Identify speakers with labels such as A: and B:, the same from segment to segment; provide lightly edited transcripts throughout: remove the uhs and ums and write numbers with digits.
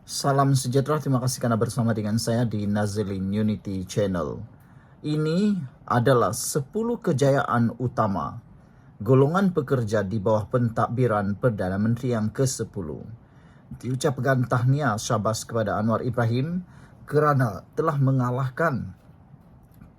A: Salam sejahtera, terima kasih karena bersama dengan saya di Nazilin Unity Channel. Ini adalah 10 kejayaan utama golongan pekerja di bawah pentadbiran Perdana Menteri yang ke-10. Diucapkan tahniah syabas kepada Anwar Ibrahim kerana telah mengalahkan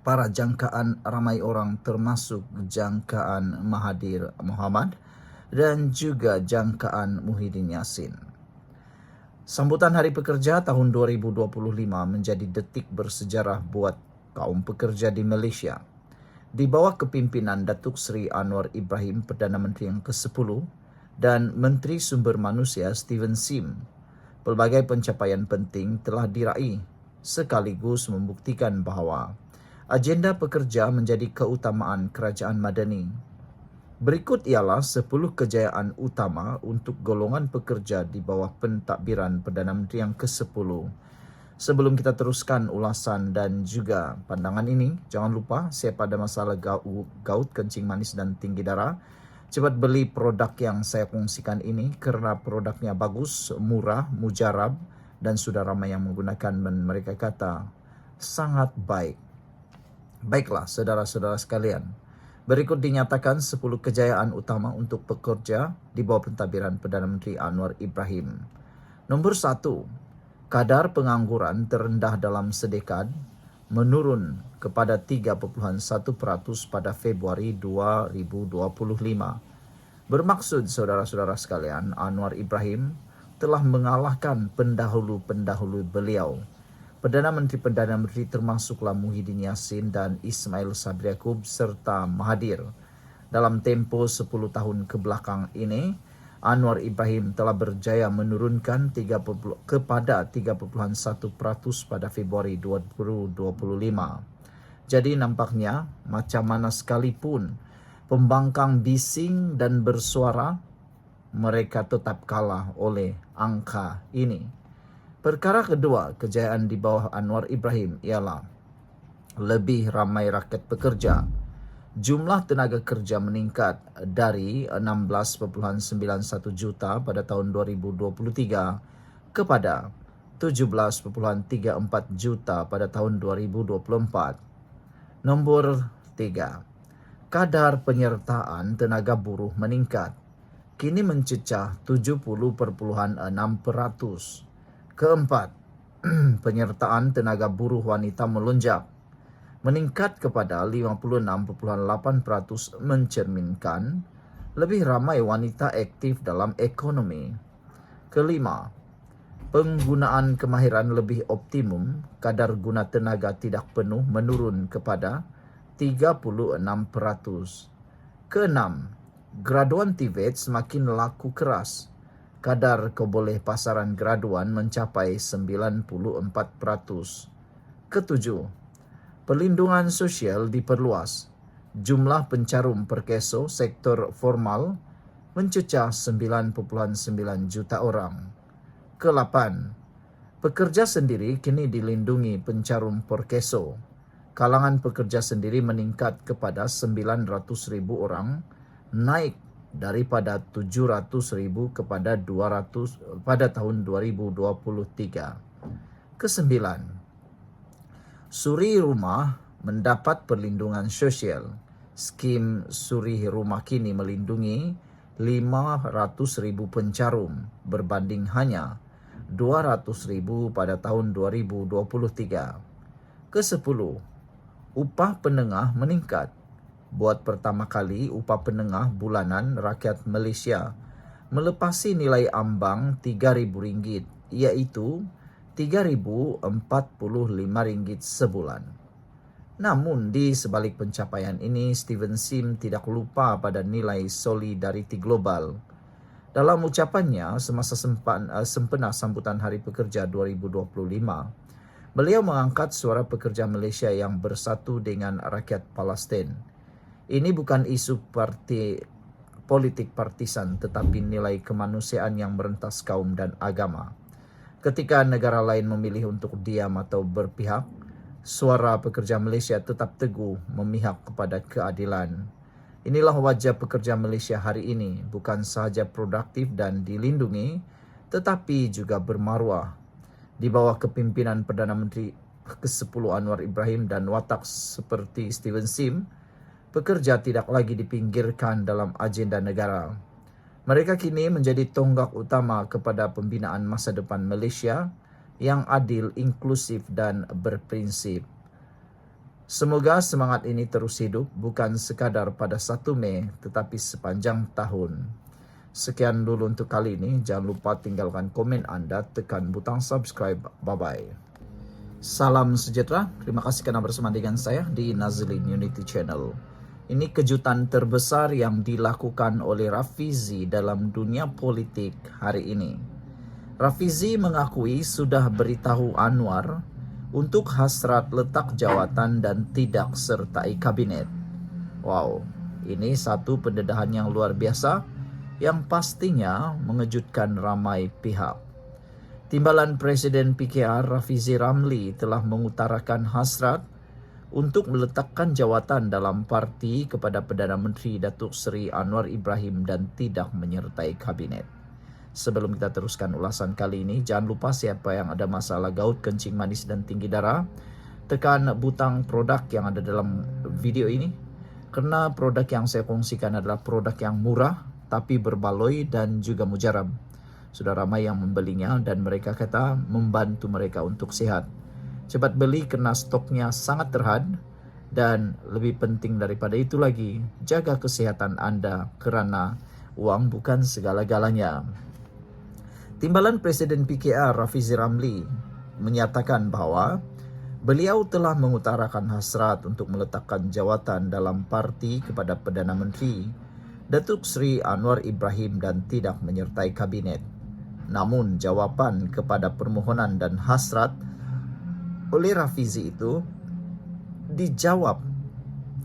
A: para jangkaan ramai orang termasuk jangkaan Mahathir Mohamad dan juga jangkaan Muhyiddin Yassin. Sambutan Hari Pekerja tahun 2025 menjadi detik bersejarah buat kaum pekerja di Malaysia. Di bawah kepimpinan Datuk Seri Anwar Ibrahim, Perdana Menteri yang ke-10 dan Menteri Sumber Manusia Steven Sim, pelbagai pencapaian penting telah diraih sekaligus membuktikan bahawa agenda pekerja menjadi keutamaan kerajaan Madani. Berikut ialah 10 kejayaan utama untuk golongan pekerja di bawah pentadbiran Perdana Menteri yang ke-10. Sebelum kita teruskan ulasan dan juga pandangan ini, jangan lupa siapa ada masalah gout, kencing manis dan tinggi darah, cepat beli produk yang saya kongsikan ini kerana produknya bagus, murah, mujarab dan sudah ramai yang menggunakan dan mereka kata sangat baik. Baiklah saudara-saudara sekalian. Berikut dinyatakan 10 kejayaan utama untuk pekerja di bawah pentadbiran Perdana Menteri Anwar Ibrahim. Nombor 1, kadar pengangguran terendah dalam sedekad menurun kepada 3.1% pada Februari 2025. Bermaksud saudara-saudara sekalian, Anwar Ibrahim telah mengalahkan pendahulu-pendahulu beliau. Perdana Menteri termasuklah Muhyiddin Yassin dan Ismail Sabri Yaakob serta Mahathir. Dalam tempoh 10 tahun kebelakang ini, Anwar Ibrahim telah berjaya menurunkan kepada 3.1% pada Februari 2025. Jadi nampaknya macam mana sekalipun pembangkang bising dan bersuara, mereka tetap kalah oleh angka ini. Perkara kedua, kejayaan di bawah Anwar Ibrahim ialah lebih ramai rakyat pekerja. Jumlah tenaga kerja meningkat dari 16.91 juta pada tahun 2023 kepada 17.34 juta pada tahun 2024. Nombor 3, kadar penyertaan tenaga buruh meningkat. Kini mencecah 70.6%. Keempat, penyertaan tenaga buruh wanita melonjak, meningkat kepada 56.8%, mencerminkan lebih ramai wanita aktif dalam ekonomi. Kelima, penggunaan kemahiran lebih optimum, kadar guna tenaga tidak penuh menurun kepada 36%. Keenam, graduan TVET semakin laku keras. Kadar keboleh pasaran graduan mencapai 94%. Ketujuh, perlindungan sosial diperluas. Jumlah pencarum perkeso sektor formal mencecah 9.9 juta orang. Kelapan, pekerja sendiri kini dilindungi pencarum perkeso. Kalangan pekerja sendiri meningkat kepada 900,000 orang, naik daripada 700,000 kepada 200 pada tahun 2023. Kesembilan, suri rumah mendapat perlindungan sosial. Skim suri rumah kini melindungi 500,000 pencarum berbanding hanya 200,000 pada tahun 2023. Kesepuluh, upah penengah meningkat. Buat pertama kali, upah penengah bulanan rakyat Malaysia melepasi nilai ambang RM3,000, iaitu RM3,045 sebulan. Namun, di sebalik pencapaian ini, Steven Sim tidak lupa pada nilai solidariti global. Dalam ucapannya semasa sempena sambutan Hari Pekerja 2025, beliau mengangkat suara pekerja Malaysia yang bersatu dengan rakyat Palestin. Ini bukan isu politik partisan tetapi nilai kemanusiaan yang merentas kaum dan agama. Ketika negara lain memilih untuk diam atau berpihak, suara pekerja Malaysia tetap teguh memihak kepada keadilan. Inilah wajah pekerja Malaysia hari ini, bukan sahaja produktif dan dilindungi, tetapi juga bermaruah. di bawah kepimpinan Perdana Menteri ke-10 Anwar Ibrahim dan watak seperti Steven Sim, pekerja tidak lagi dipinggirkan dalam agenda negara. Mereka kini menjadi tonggak utama kepada pembinaan masa depan Malaysia yang adil, inklusif dan berprinsip. Semoga semangat ini terus hidup, bukan sekadar pada 1 Mei tetapi sepanjang tahun. Sekian dulu untuk kali ini. Jangan lupa tinggalkan komen anda, tekan butang subscribe. Bye-bye. Salam sejahtera. Terima kasih kerana bersama dengan saya di Nazlin Unity Channel. Ini kejutan terbesar yang dilakukan oleh Rafizi dalam dunia politik hari ini. Rafizi mengakui sudah beritahu Anwar untuk hasrat letak jawatan dan tidak sertai kabinet. Wow, ini satu pendedahan yang luar biasa yang pastinya mengejutkan ramai pihak. Timbalan Presiden PKR Rafizi Ramli telah mengutarakan hasrat untuk meletakkan jawatan dalam parti kepada Perdana Menteri Datuk Seri Anwar Ibrahim dan tidak menyertai kabinet. Sebelum kita teruskan ulasan kali ini, jangan lupa siapa yang ada masalah gout, kencing manis dan tinggi darah, tekan butang produk yang ada dalam video ini. Karena produk yang saya kongsikan adalah produk yang murah tapi berbaloi dan juga mujarab. Sudah ramai yang membelinya dan mereka kata membantu mereka untuk sihat. Cepat beli kerana stoknya sangat terhad, dan lebih penting daripada itu lagi, jaga kesihatan anda kerana uang bukan segala-galanya. Timbalan Presiden PKR Rafizi Ramli menyatakan bahawa beliau telah mengutarakan hasrat untuk meletakkan jawatan dalam parti kepada Perdana Menteri Datuk Seri Anwar Ibrahim dan tidak menyertai kabinet. Namun jawapan kepada permohonan dan hasrat oleh Rafizi itu dijawab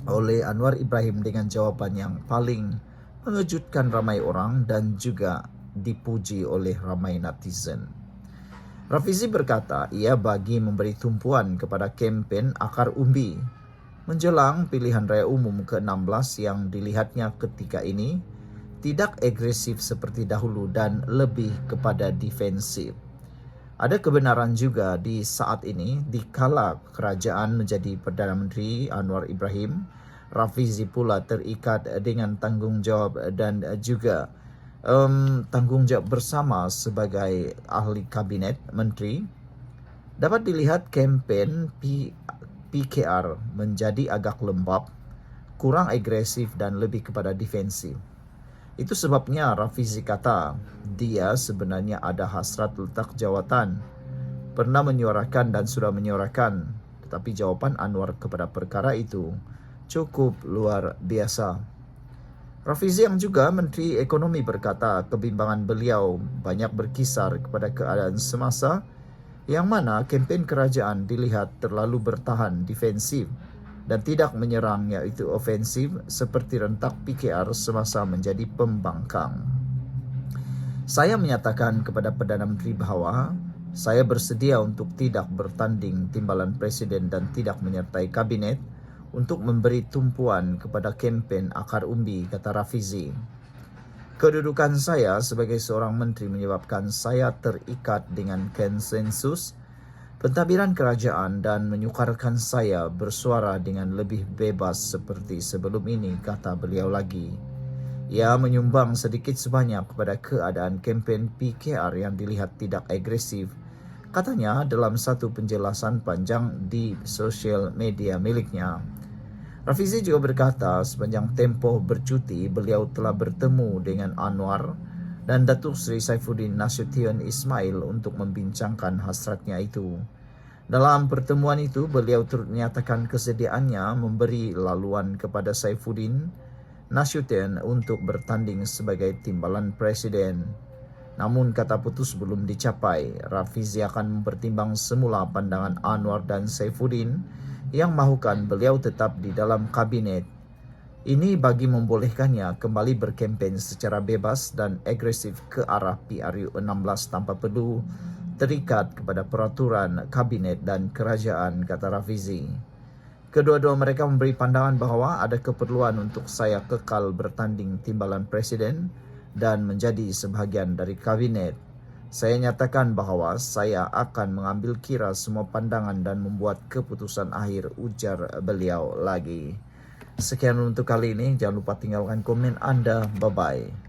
A: oleh Anwar Ibrahim dengan jawapan yang paling mengejutkan ramai orang dan juga dipuji oleh ramai netizen. Rafizi berkata ia bagi memberi tumpuan kepada kempen akar umbi menjelang pilihan raya umum ke-16 yang dilihatnya ketika ini tidak agresif seperti dahulu dan lebih kepada defensif. Ada kebenaran juga di saat ini dikala kerajaan menjadi Perdana Menteri Anwar Ibrahim, Rafizi pula terikat dengan tanggungjawab dan juga tanggungjawab bersama sebagai ahli kabinet menteri. Dapat dilihat kempen PKR menjadi agak lembab, kurang agresif dan lebih kepada defensif. Itu sebabnya Rafizi kata dia sebenarnya ada hasrat letak jawatan, pernah menyuarakan dan sudah menyuarakan, tetapi jawapan Anwar kepada perkara itu cukup luar biasa. Rafizi yang juga Menteri Ekonomi berkata kebimbangan beliau banyak berkisar kepada keadaan semasa yang mana kempen kerajaan dilihat terlalu bertahan defensif dan tidak menyerang iaitu ofensif seperti rentak PKR semasa menjadi pembangkang. Saya menyatakan kepada Perdana Menteri bahawa saya bersedia untuk tidak bertanding timbalan Presiden dan tidak menyertai kabinet untuk memberi tumpuan kepada kempen akar umbi, kata Rafizi. Kedudukan saya sebagai seorang menteri menyebabkan saya terikat dengan konsensus pentadbiran kerajaan dan menyukarkan saya bersuara dengan lebih bebas seperti sebelum ini, kata beliau lagi. Ia menyumbang sedikit sebanyak kepada keadaan kempen PKR yang dilihat tidak agresif, katanya dalam satu penjelasan panjang di sosial media miliknya. Rafizi juga berkata sepanjang tempoh bercuti beliau telah bertemu dengan Anwar dan Datuk Seri Saifuddin Nasution Ismail untuk membincangkan hasratnya itu. Dalam pertemuan itu beliau turut menyatakan kesediaannya memberi laluan kepada Saifuddin Nasution untuk bertanding sebagai timbalan Presiden. Namun kata putus belum dicapai. Rafizi akan mempertimbang semula pandangan Anwar dan Saifuddin yang mahukan beliau tetap di dalam kabinet. Ini bagi membolehkannya kembali berkempen secara bebas dan agresif ke arah PRU 16 tanpa perlu terikat kepada peraturan kabinet dan kerajaan, kata Rafizi. Kedua-dua mereka memberi pandangan bahawa ada keperluan untuk saya kekal bertanding timbalan Presiden dan menjadi sebahagian dari kabinet. Saya nyatakan bahwa saya akan mengambil kira semua pandangan dan membuat keputusan akhir, ujar beliau lagi. Sekian untuk kali ini, jangan lupa tinggalkan komen Anda. Bye-bye.